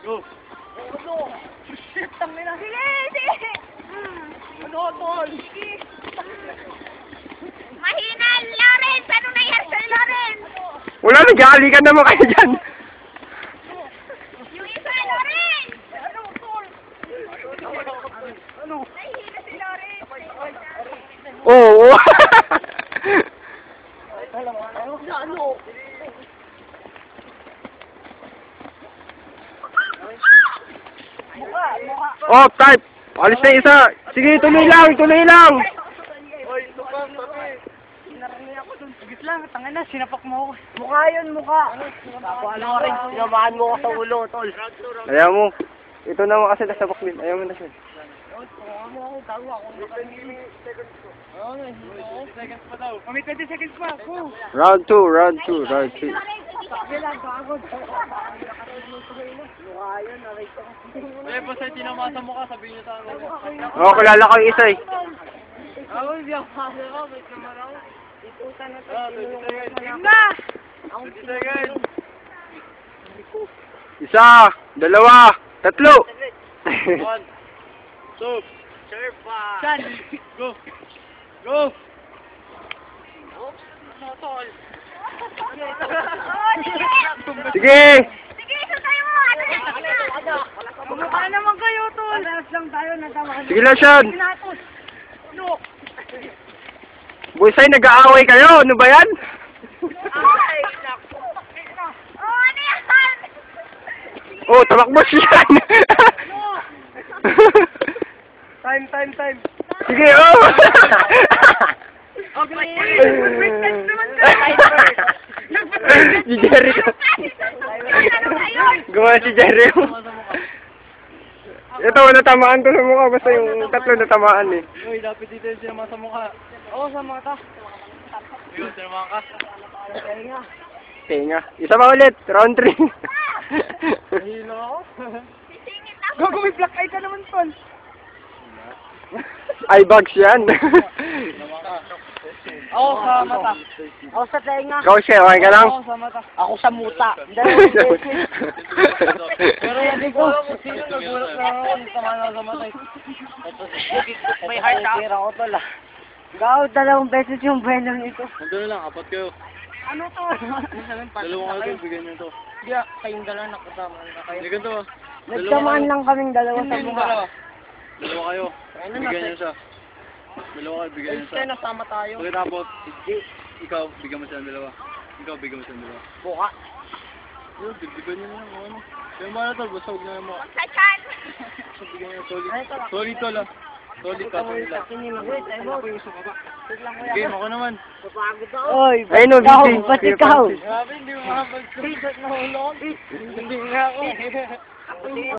Go. Ano? Shit, tangina. Sige, sige. Ano, tol? Sige. Mahina, Lawrence! Ano nangyari sa'yo, Lawrence? Wala, nag-aalikan naman kayo dyan. Yung isa, Lawrence! Ano, tol? Ano? Nahihina si Lawrence. Oo. Ano? Mukha. Oh, type. Alis na isa. Sige, tuloy lang, tuloy lang. Oy, ito pa, tabi. Narangay ako dun. Sigit lang, tangin na, sinapak mo ako. Mukha yun, mukha. Ano rin, sinamaan mo ako sa ulo, tol. Ayaw mo. Ito naman kasi nasa baklin. Ayaw mo na siya. Seconds pa daw. May 20 seconds pa, go. Round 2, round 2, round 2. Sige lang, pagod. Mukha yun, nakita ko. Eh, basta tinamasa mo ka, sabihin niyo sa akin. Oo, kilala ko yung isa eh. Ako, hindi ako kasi ako. Wait naman ako. Itutan na to. 20 seconds. Na! 20 seconds. Isa, dalawa, tatlo. 1, 2, Surfa! Chan! Go! Go! Ano, tol? Sige. Sige, isa tayo mo! Ano? Kumukha naman kayo, tol! Alas lang tayo, nagkama. Sige lang, Sean. Pinatos! No! Busay, nag-aaway kayo. Ano ba yan? Ay, naku! Oh, ano yan? Oh, tamakbo siya. Time. Sige, oh. Okay. Si Jerry. Gumawa si Jerry. Ito, natamaan ko sa mukha. Basta yung tatlo natamaan eh. Uy, dapat dito yung sinama sa mukha. Oo, sa mata. Yun, sinama ka. Tinga. Isa pa ulit. Round 3. Nahilo ako. Gago, may black eye ka naman, tol. Eye bags yan. Sinama ka. Ako sa mata. Ako sa tenga. Ikaw siya, okay ka lang? Ako sa mata. Ako sa muta. Dalawang beses. Pero hindi ko alam kung sino nagulat na ako. Tama na sa mata. May heart out. Tira ko, tol, ah. Gago, dalawang beses yung venom nito. Nandun na lang, apat kayo. Ano to? Dalawa kayo, bigyan nyo to. Hindi, kayong dalawa nakasama na kayo. Hindi ganito ah. Nagsamaan lang kaming dalawa sa Hindi, mukha. dalawa kayo. Bigyan nyo siya. Dalawa kayo, bigyan nyo siya. Nasama tayo. Pagkatapos, ikaw, bigyan mo siya ng dalawa. Ikaw, bigyan mo siya ng dalawa. Buka. Yun, bigyan nyo na lang. Ano. Kaya mga na tol, basta huwag na mo. Sa chan! Basta bigyan nyo, solid. Ay, tol, ah. Solid tol ah. Solid ka, solid lang. Wait, ay mo. Wait lang, kuya. Game ako naman. Papagod ako. Oy, ay no, ikaw, busy. ba't ikaw? Grabe, hindi mo makapag-solid. Ba't nahulog? Hindi nga ako.